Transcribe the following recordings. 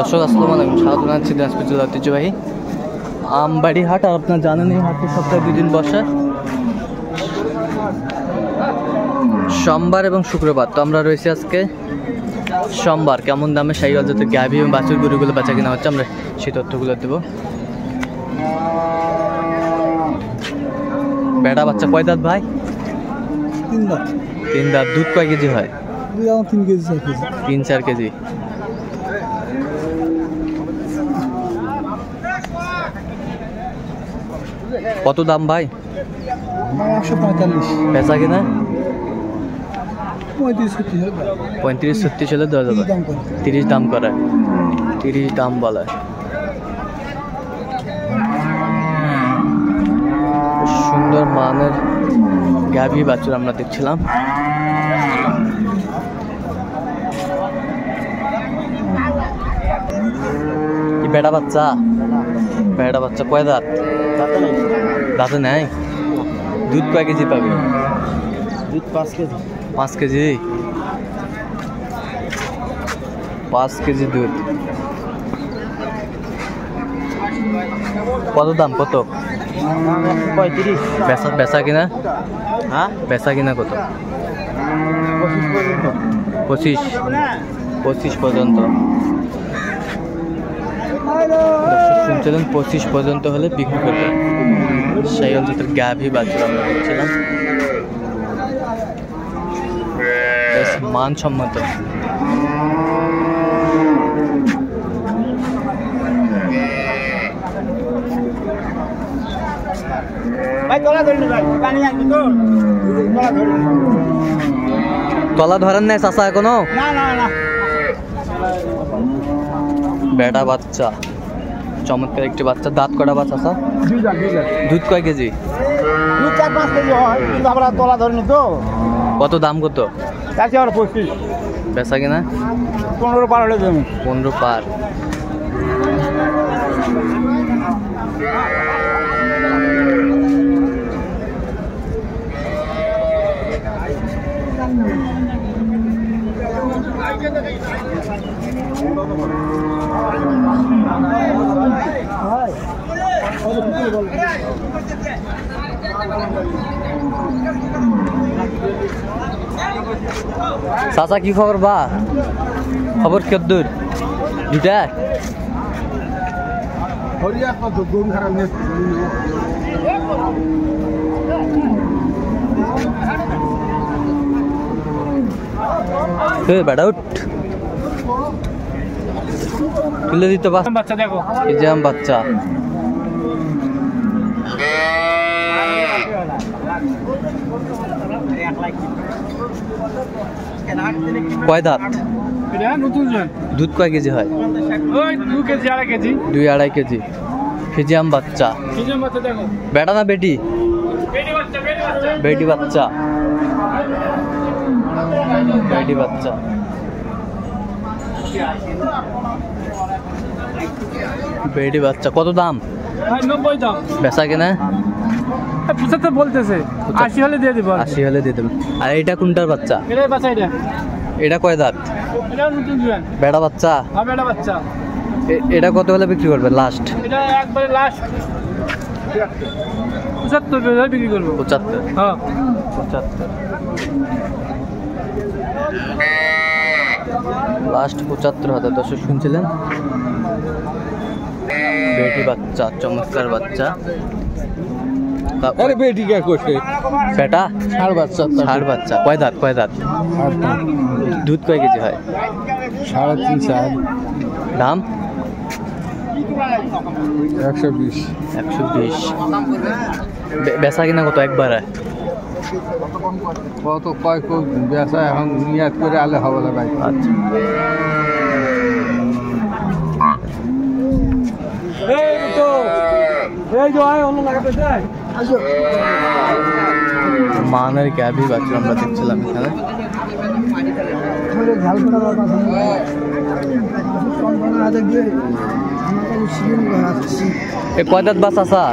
দর্শক আসসালামু আলাইকুম, স্বাগত জানাচ্ছি দিনাজপুর জেলার ঐতিহ্যবাহী আমবাড়ি হাট। আর আপনারা জানেন এই হাটটি সপ্তাহে 2 দিন বসে, সোমবার এবং শুক্রবার। তো আমরা রয়েছি আজকে সোমবার। কেমন দামে শাহিওয়াল জাতের গাভী এবং বাছুর গরুগুলো বেচা কিনা হচ্ছে, আমরা সেই তথ্যগুলো দেবো। বেড়া বাচ্চা কয় দাঁত ভাই? 3 দাঁত। 3 দাঁত। দুধ কয় কেজি হয়? 3 কেজি 4 কেজি। 3-4 কেজি। কত দাম ভাই? 145। বেচা কিনা 35-36 ছিল, 10 যাবে। 30 দাম করে, 30 দাম বলে। সুন্দর মানের গাভী বাছুর আমরা দেখছিলাম। বেড়া বাচ্চা, বেড়া বাচ্চা কয় দাঁত? দাঁতে নাই। দুধ কয় কেজি পাবে? দুধ 5 কেজি। 5 কেজি। 5 কেজি দুধ। কত দাম? কত? 35। বেচা কিনা? হ্যাঁ, বেচা কিনা কত? 25 পর্যন্ত। শুনছিলেন 25 পর্যন্ত হলে বিক্রি করবে। সেই অঞ্চলের গাভী বাছুর আমরা দেখছিলাম, বেশ মানসম্মত। তলা ধরেন নাই চাচা এখনো? বেটা বাচ্চা, চমৎকার একটি বাচ্চা। দাঁত কটা বাচ্চা? দুধ কয় কেজি? 4-5 কেজি হয়, কিন্তু আমরা তলা ধরিনি তো। কত দাম? কত? 25। বেচা কিনা 15 পার হলে দেবো। 15 পার। চাচা কি খবর? বা খবর কদ্দুর? দুটা বেড়া উঠ তুলে দিতে বাচ্চা। দেখো এই যে বাচ্চা। কয় দাঁত? দুধ কয় কেজি হয়? 2-2.5 কেজি। ফিজিয়াম বাচ্চা। বেটা না বেটি? বেটি বাচ্চা। বেটি বাচ্চা। বেটি বাচ্চা। কত দাম? 90 দাম। বেচা কিনা 75 বলতেছে। 80 হলে দিয়ে দিব। 80 হলে দিয়ে দেবেন। আর এটা কোনটার বাচ্চা? এটাই বাচ্চা। এটা কয় দাঁত? এটা নতুন জোয়ান। বেটা বাচ্চা। হ্যাঁ, বেটা বাচ্চা। এটা কত হলে বিক্রি করবে লাস্ট? এটা একবারে লাস্ট 75 হলে বিক্রি করব। 75? হ্যাঁ, 75 লাস্ট 75,000। দর্শক শুনছিলেন, বেটি বাচ্চা, চমৎকার বাচ্চা। আরে বেটি কে করছে? বেটা ষাঁড় বাচ্চা। ষাঁড় বাচ্চা। কয় দাঁত? কয় দাঁত? দুধ কয় কেজি হয়? 3.5-4। দাম 120। 120। বেচা কিনা কত একবারে? কত কয় বেচা এখন নিয়াত করে আলে হবে না ভাই। আচ্ছা। মানের গাভী বাছুর আমরা দেখছিলাম এখানে। কয় দাঁত বাস আসা?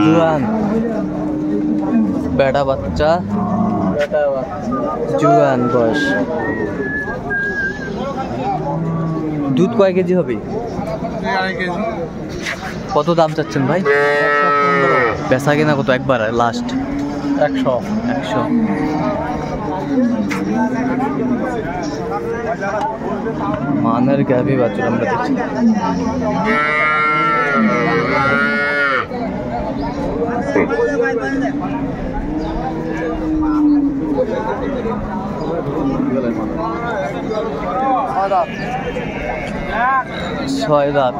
জুয়ান বেটা বাচ্চা, জুয়ান বয়স। দুধ কয় কেজি হবে? 2.5 কেজি। কত দাম চাচ্ছেন ভাই? বেচা কিনা কত একবার লাস্ট? 100। মানের গাভী বাছুর আমরা দেখছি। ছয় দাঁত,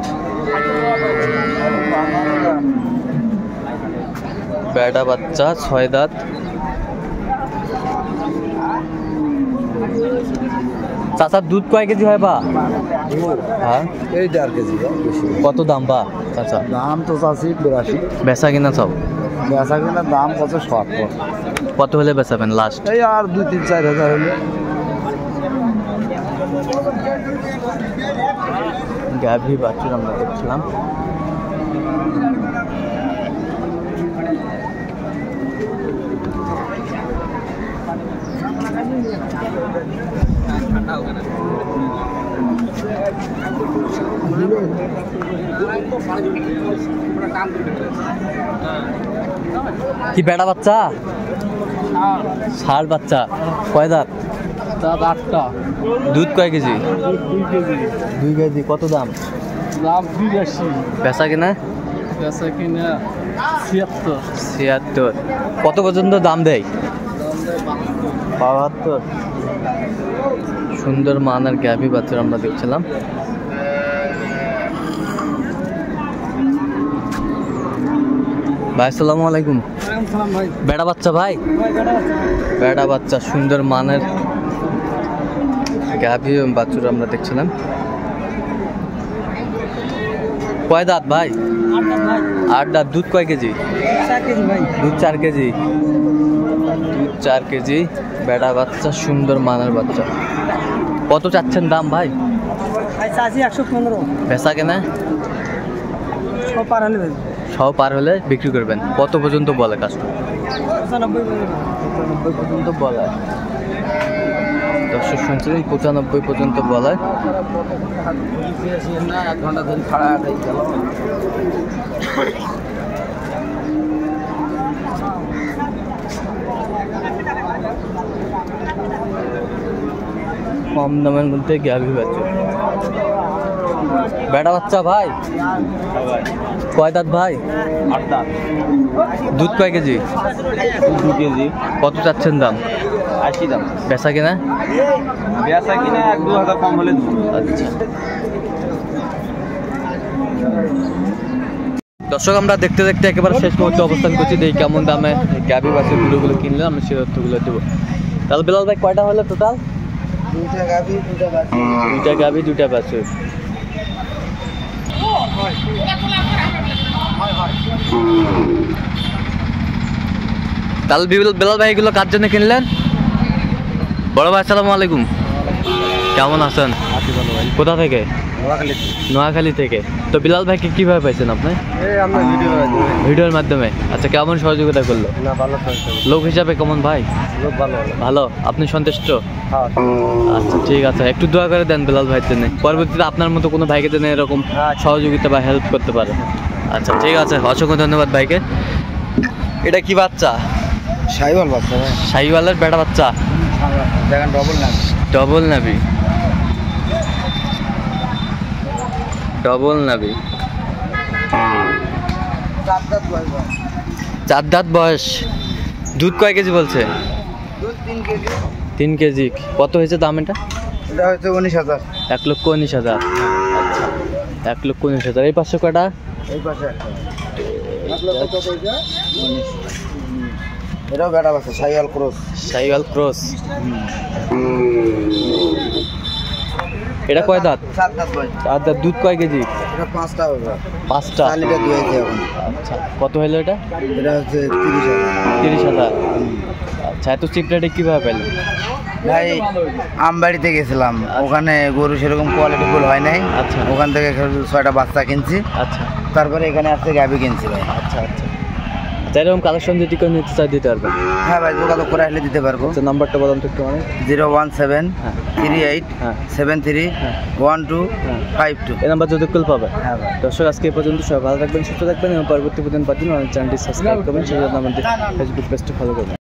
বেটা বাচ্চা, 6 দাঁত। চাচার দুধ কয় কেজি হয় বা? হ্যাঁ, এই 1.5 কেজি। কত দাম বা চাচা? দাম তো চাচ্ছি 82। বেচা কিনা সব? বেচা কিনা দাম কত 70। কত হলে বেচাবেন লাস্ট? এই আর 2-3-4 হাজার হলে। গাভী বাছুর আমরা দেখছিলাম। কি বেটা বাচ্চা? ষাঁড় বাচ্চা। কয় দাঁত? দাঁত 8টা। দুধ কয় কেজি? 2 কেজি। 2 কেজি। কত দাম? দাম 82। বেচা কিনা? বেচা কিনা 76। 76। কত পর্যন্ত দাম দেয়? দাম দেয় 72। সুন্দর মানের গাভী বাছুর আমরা দেখছিলাম। ভাই আসসালামু আলাইকুম। ভাই। বেটা বাচ্চা ভাই? বেটা বাচ্চা সুন্দর মানের গাভী এবং বাছুর আমরা দেখছিলাম। কয় দাঁত ভাই? 8 দাঁত। দুধ কয় কেজি? 4 কেজি ভাই। দুধ 4 কেজি। দুধ 4 কেজি। বেটা বাচ্চা সুন্দর মানের বাচ্চা। কত চাচ্ছেন দাম ভাই? ভাই চাচি 115। বেচা কেনা? সব পার হলে ভাই। সব পার হলে বিক্রি করবেন। কত পর্যন্ত বলে কাস্টমার? 95 পর্যন্ত বলে। দর্শক শুনছিলেন 95 পর্যন্ত বলে। না 1 ঘন্টা ধরে খাড়া হয়ে গেল। কম দামের মধ্যে গাভী বাছুর। বেটা বাচ্চা ভাই? কয় দাঁত ভাই? 8 দাঁত। দুধ কয় কেজি? 2 কেজি। কত চাচ্ছেন দাম? 80 দাম। বেচা কিনা? বেচা কিনা 1-2 হাজার কম হলে দেবো। আচ্ছা। দর্শক আমরা দেখতে দেখতে একেবারে শেষ মুহূর্তে অবস্থান করছি। দেখি কেমন দামে গাভী বাছুর গুলোগুলো কিনলে আমরা সেই তথ্যগুলো দেবো। তাহলে বিলাল ভাই কয়টা হলো টোটাল? 2টা গাভী 2টা বাছুর। 2টা গাভী 2টা বাছুর। তাহলে বিলাল ভাই এগুলো কার জন্য কিনলেন? বড় ভাই আসসালামু আলাইকুম। কেমন আছেন? কোথা থেকে? নোয়াখালী থেকে। তো বিলাল ভাইকে কিভাবে পাইছেন আপনি? আমরা ভিডিওর মাধ্যমে। আচ্ছা, কেমন সহযোগিতা করলো? না ভালো লোক হিসাবে কেমন ভাই? লোক ভালো ভালো। আপনি সন্তুষ্ট? হ্যাঁ। আচ্ছা ঠিক আছে, একটু দোয়া করে দেন বিলাল ভাইয়ের জন্য, পরবর্তীতে আপনার মতো কোনো ভাইকে যেন এরকম সহযোগিতা বা হেল্প করতে পারে। আচ্ছা ঠিক আছে, অসংখ্য ধন্যবাদ ভাইকে। এটা কি বাচ্চা? শাহিওয়াল বাচ্চা ভাই। শাহিওয়ালের বেটা বাচ্চা। দেখেন ডবল না। ডবল নাবি। ডবল নাবি। 4 দাঁত বয়স। 4 দাঁত বয়স। দুধ কয় কেজি বলছে? দুধ 3 কেজি। 3 কেজি। কত হয়েছে দাম এটা? এটা হচ্ছে 19,000। 1,19,000। আচ্ছা, 1,19,000। এই পাশে কয়টা? এই পাশে একটা। 1,00,000 কত এটা? 19। এটাও বেটা বাচ্চা শাহিওয়াল ক্রস। শাহিওয়াল ক্রস। এটা কয় দাঁত? 7 দাঁত বয়স। 4 দাঁত। দুধ কয় কেজি? এটা 5টা হবে। 5টা। 4 লিটার দুধ আছে এখন। আচ্ছা, কত হলো এটা? এটা হচ্ছে 30,000। 30,000। আচ্ছা, এত চিপ রেটে কীভাবে পেলেন? ভাই আমবাড়িতে গেছিলাম, ওখানে গরু সেরকম কোয়ালিটি ফুল হয় নাই। আচ্ছা। ওখান থেকে 6টা বাচ্চা কিনছি, আচ্ছা তারপরে এখানে আসছে গাভি কিনছি ভাই। আচ্ছা আচ্ছা। যেরকম কালেকশন যদি কেউ নিতে চাই দিতে পারবেন। হ্যাঁ ভাই, যোগাযোগ করে আসলে দিতে পারবো। আচ্ছা, নাম্বারটা বলুন তো একটু মানে। 01738731252। এই নাম্বার যদি কল পাবে। হ্যাঁ ভাই। দর্শক, আজকে এই পর্যন্ত সবাই ভালো থাকবেন, সুস্থ থাকবেন এবং পরবর্তী প্রতিদিন পাচ্ছেন চ্যানেলটি সাবস্ক্রাইব করবেন, সেই জন্য আমাদের ফেসবুক পেজটি ফলো করবেন।